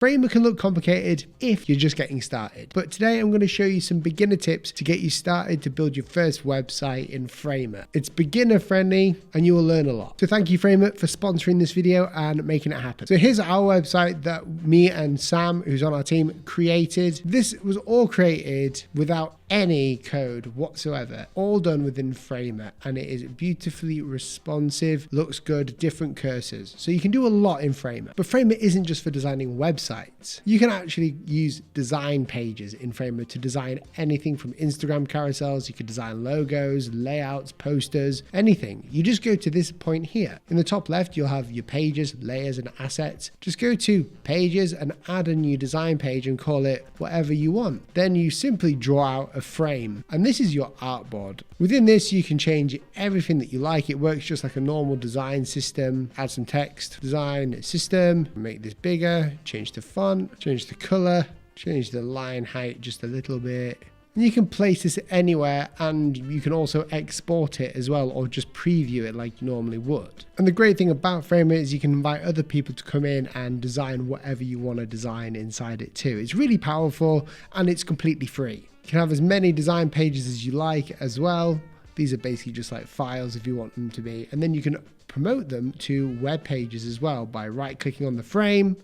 Framer can look complicated if you're just getting started, but today I'm going to show you some beginner tips to get you started to build your first website in Framer. It's beginner friendly and you will learn a lot. So thank you Framer for sponsoring this video and making it happen. So here's our website that me and Sam, who's on our team, created. This was all created without any code whatsoever, all done within Framer, and it is beautifully responsive, looks good, different cursors. So you can do a lot in Framer, but Framer isn't just for designing websites. You can actually use design pages in Framer to design anything from Instagram carousels. You could design logos, layouts, posters, anything. You just go to this point here. In the top left, you'll have your pages, layers, and assets. Just go to pages and add a new design page and call it whatever you want. Then you simply draw out a frame, and this is your artboard. Within this, you can change everything that you like. It works just like a normal design system. Add some text, design system, make this bigger, change the font, change the color, change the line height just a little bit. And you can place this anywhere, and you can also export it as well, or just preview it like you normally would. And the great thing about Framer is you can invite other people to come in and design whatever you want to design inside it too. It's really powerful and it's completely free. You can have as many design pages as you like as well. These are basically just like files if you want them to be. And then you can promote them to web pages as well by right-clicking on the frame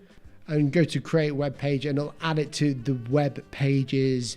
and go to create web page, and it'll add it to the web pages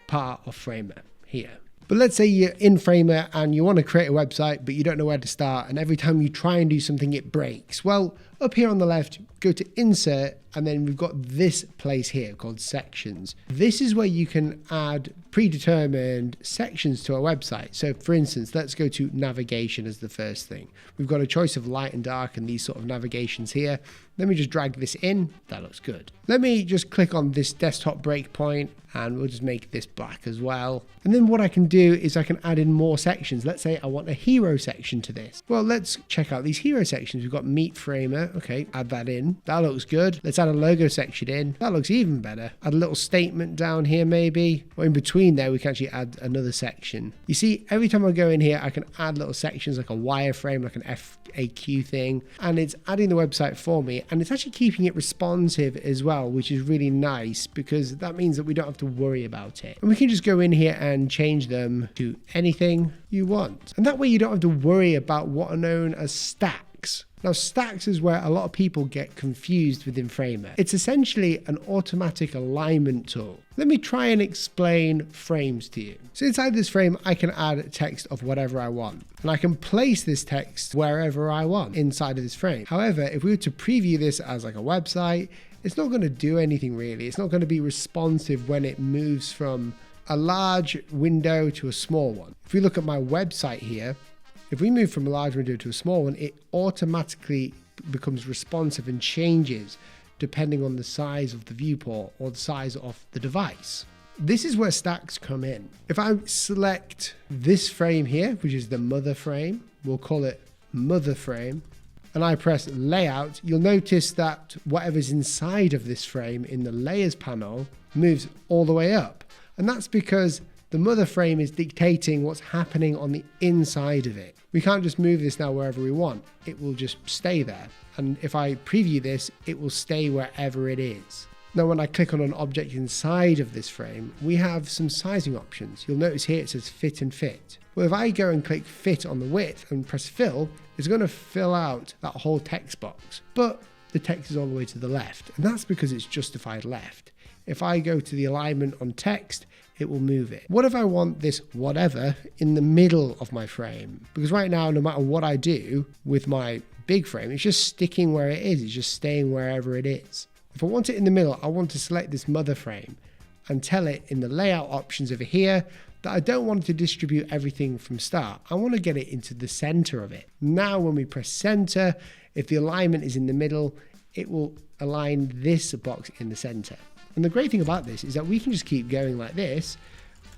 part of Framer here. But let's say you're in Framer and you want to create a website, but you don't know where to start, and every time you try and do something, it breaks. Well, up here on the left, go to Insert, and then we've got this place here called Sections. This is where you can add predetermined sections to a website. So for instance, let's go to navigation as the first thing. We've got a choice of light and dark and these sort of navigations here. Let me just drag this in. That looks good. Let me just click on this desktop breakpoint, and we'll just make this black as well. And then what I can do is I can add in more sections. Let's say I want a hero section to this. Well, let's check out these hero sections. We've got Meet Framer. Okay, add that in. That looks good. Let's add a logo section in. That looks even better. Add a little statement down here maybe. Or in between there, we can actually add another section. You see, every time I go in here, I can add little sections like a wireframe, like an FAQ thing, and it's adding the website for me, and it's actually keeping it responsive as well, which is really nice because that means that we don't have to worry about it. And we can just go in here and change them to anything you want. And that way you don't have to worry about what are known as stacks. Now, stacks is where a lot of people get confused within Framer. It's essentially an automatic alignment tool. Let me try and explain frames to you. So inside this frame, I can add text of whatever I want, and I can place this text wherever I want inside of this frame. However, if we were to preview this as like a website, it's not going to do anything really. It's not going to be responsive when it moves from a large window to a small one. If we look at my website here, if we move from a large window to a small one, it automatically becomes responsive and changes depending on the size of the viewport or the size of the device. This is where stacks come in. If I select this frame here, which is the mother frame, we'll call it mother frame, and I press layout, you'll notice that whatever's inside of this frame in the layers panel moves all the way up. And that's because the mother frame is dictating what's happening on the inside of it. We can't just move this now wherever we want. It will just stay there. And if I preview this, it will stay wherever it is. Now, when I click on an object inside of this frame, we have some sizing options. You'll notice here it says fit and fit. Well, if I go and click fit on the width and press fill, it's going to fill out that whole text box. But the text is all the way to the left, and that's because it's justified left. If I go to the alignment on text, it will move it. What if I want this whatever in the middle of my frame? Because right now, no matter what I do with my big frame, it's just sticking where it is. It's just staying wherever it is. If I want it in the middle, I want to select this mother frame and tell it in the layout options over here that I don't want to distribute everything from start. I want to get it into the center of it. Now, when we press center, if the alignment is in the middle, it will align this box in the center. And the great thing about this is that we can just keep going like this,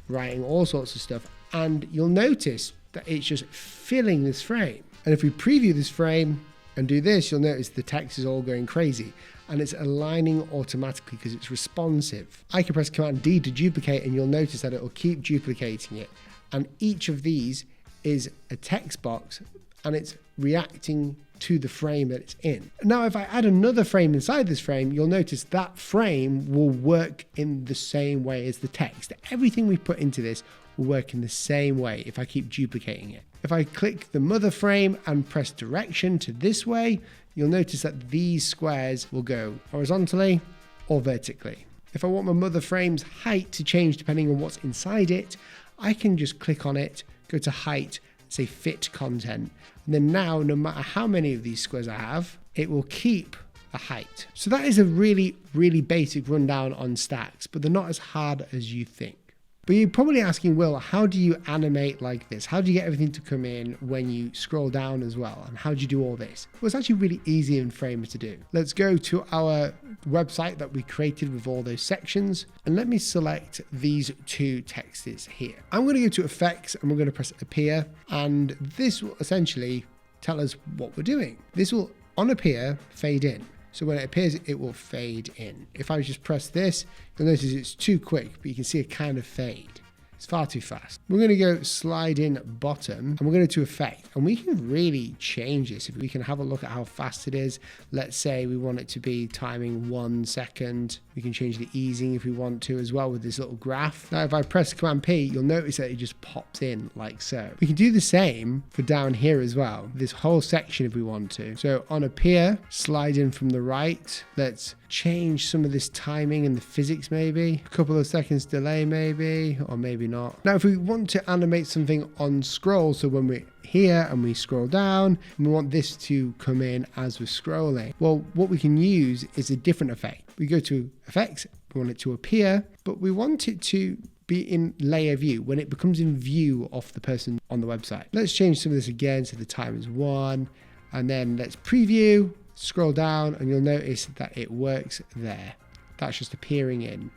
writing all sorts of stuff, and you'll notice that it's just filling this frame. And if we preview this frame and do this, you'll notice the text is all going crazy, and it's aligning automatically because it's responsive. I can press Command D to duplicate, and you'll notice that it will keep duplicating it. And each of these is a text box, and it's reacting to the frame that it's in. Now, if I add another frame inside this frame, you'll notice that frame will work in the same way as the text. Everything we put into this will work in the same way if I keep duplicating it. If I click the mother frame and press direction to this way, you'll notice that these squares will go horizontally or vertically. If I want my mother frame's height to change depending on what's inside it, I can just click on it, go to height, say fit content. And then now, no matter how many of these squares I have, it will keep a height. So that is a really, really basic rundown on stacks, but they're not as hard as you think. But you're probably asking, Will, how do you animate like this? How do you get everything to come in when you scroll down as well? And how do you do all this? Well, it's actually really easy in Framer to do. Let's go to our website that we created with all those sections. And let me select these two texts here. I'm going to go to effects and we're going to press appear. And this will essentially tell us what we're doing. This will on appear fade in. So when it appears, it will fade in. If I just press this, you'll notice it's too quick, but you can see it kind of fade. It's far too fast. We're going to go slide in bottom and we're going to do effect. And we can really change this. If we can have a look at how fast it is. Let's say we want it to be timing 1 second. We can change the easing if we want to as well with this little graph. Now, if I press Command P, you'll notice that it just pops in like so. We can do the same for down here as well. This whole section if we want to. So on appear, slide in from the right. Let's change some of this timing and the physics maybe. A couple of seconds delay maybe, or maybe not. Now, if we want to animate something on scroll, so when we're here and we scroll down, and we want this to come in as we're scrolling, well, what we can use is a different effect. We go to effects, we want it to appear, but we want it to be in layer view when it becomes in view of the person on the website. Let's change some of this again, so the time is 1, and then let's preview. Scroll down and you'll notice that it works there. That's just appearing in.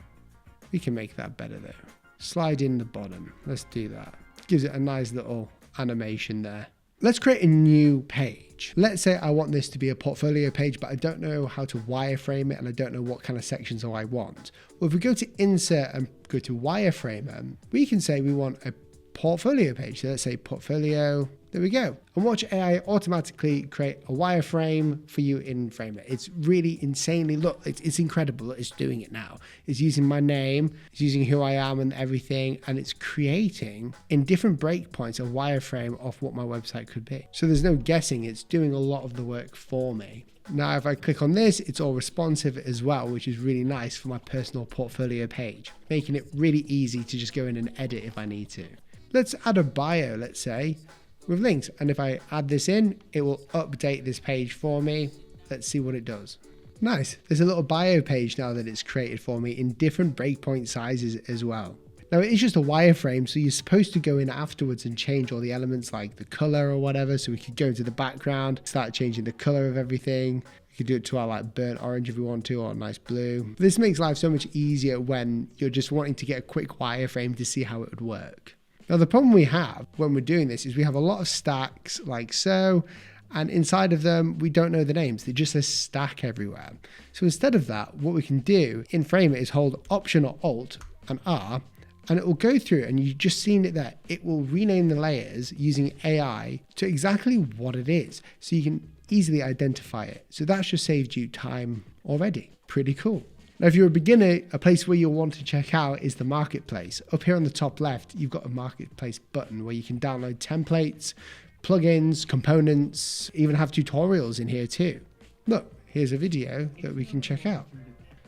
We can make that better though. Slide in the bottom. Let's do that. Gives it a nice little animation there. Let's create a new page. Let's say I want this to be a portfolio page, but I don't know how to wireframe it and I don't know what kind of sections I want. Well, if we go to insert and go to wireframe, we can say we want a portfolio page. So let's say portfolio. There we go. And watch AI automatically create a wireframe for you in Framer. It's really insanely, look, it's incredible that it's doing it now. It's using my name, it's using who I am and everything, and it's creating in different breakpoints a wireframe of what my website could be. So there's no guessing, it's doing a lot of the work for me. Now, if I click on this, it's all responsive as well, which is really nice for my personal portfolio page, making it really easy to just go in and edit if I need to. Let's add a bio, let's say, with links. And if I add this in, it will update this page for me. Let's see what it does. Nice. There's a little bio page now that it's created for me in different breakpoint sizes as well. Now it is just a wireframe, so you're supposed to go in afterwards and change all the elements like the color or whatever. So we could go into the background, start changing the color of everything. We could do it to our like burnt orange if we want to, or nice blue. This makes life so much easier when you're just wanting to get a quick wireframe to see how it would work. Now the problem we have when we're doing this is we have a lot of stacks like so, and inside of them we don't know the names. They just says stack everywhere. So instead of that, what we can do in Framer is hold Option or Alt and R, and it will go through, and you've just seen it there. It will rename the layers using AI to exactly what it is, so you can easily identify it. So that's just saved you time already. Pretty cool. Now, if you're a beginner, a place where you'll want to check out is the marketplace. Up here on the top left, you've got a marketplace button where you can download templates, plugins, components, even have tutorials in here too. Look, here's a video that we can check out.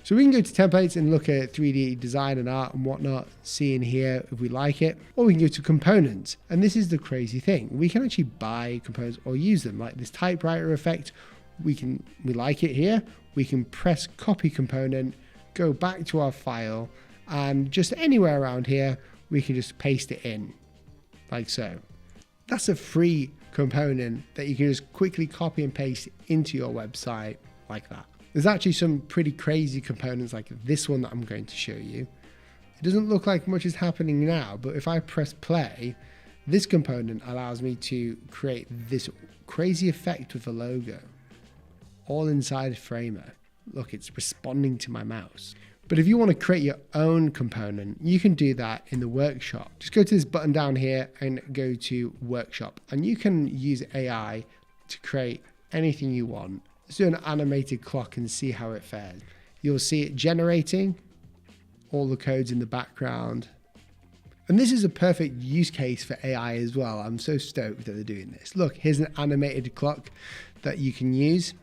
So we can go to templates and look at 3D design and art and whatnot, see in here if we like it, or we can go to components. And this is the crazy thing. We can actually buy components or use them, like this typewriter effect. We like it here. We can press copy component, go back to our file, and just anywhere around here, we can just paste it in like so. That's a free component that you can just quickly copy and paste into your website like that. There's actually some pretty crazy components like this one that I'm going to show you. It doesn't look like much is happening now, but if I press play, this component allows me to create this crazy effect with a logo, all inside Framer. Look, it's responding to my mouse. But if you want to create your own component, you can do that in the workshop. Just go to this button down here and go to workshop, and you can use AI to create anything you want. Let's do an animated clock and see how it fares. You'll see it generating all the codes in the background. And this is a perfect use case for AI as well. I'm so stoked that they're doing this. Look, here's an animated clock that you can use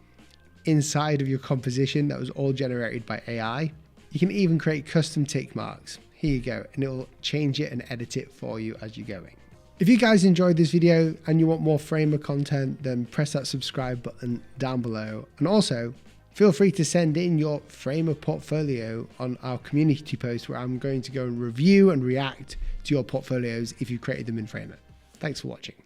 inside of your composition that was all generated by AI. You can even create custom tick marks. Here you go, and it'll change it and edit it for you as you're going. If you guys enjoyed this video and you want more Framer content, then press that subscribe button down below. And also, feel free to send in your Framer portfolio on our community post where I'm going to go and review and react to your portfolios if you created them in Framer. Thanks for watching.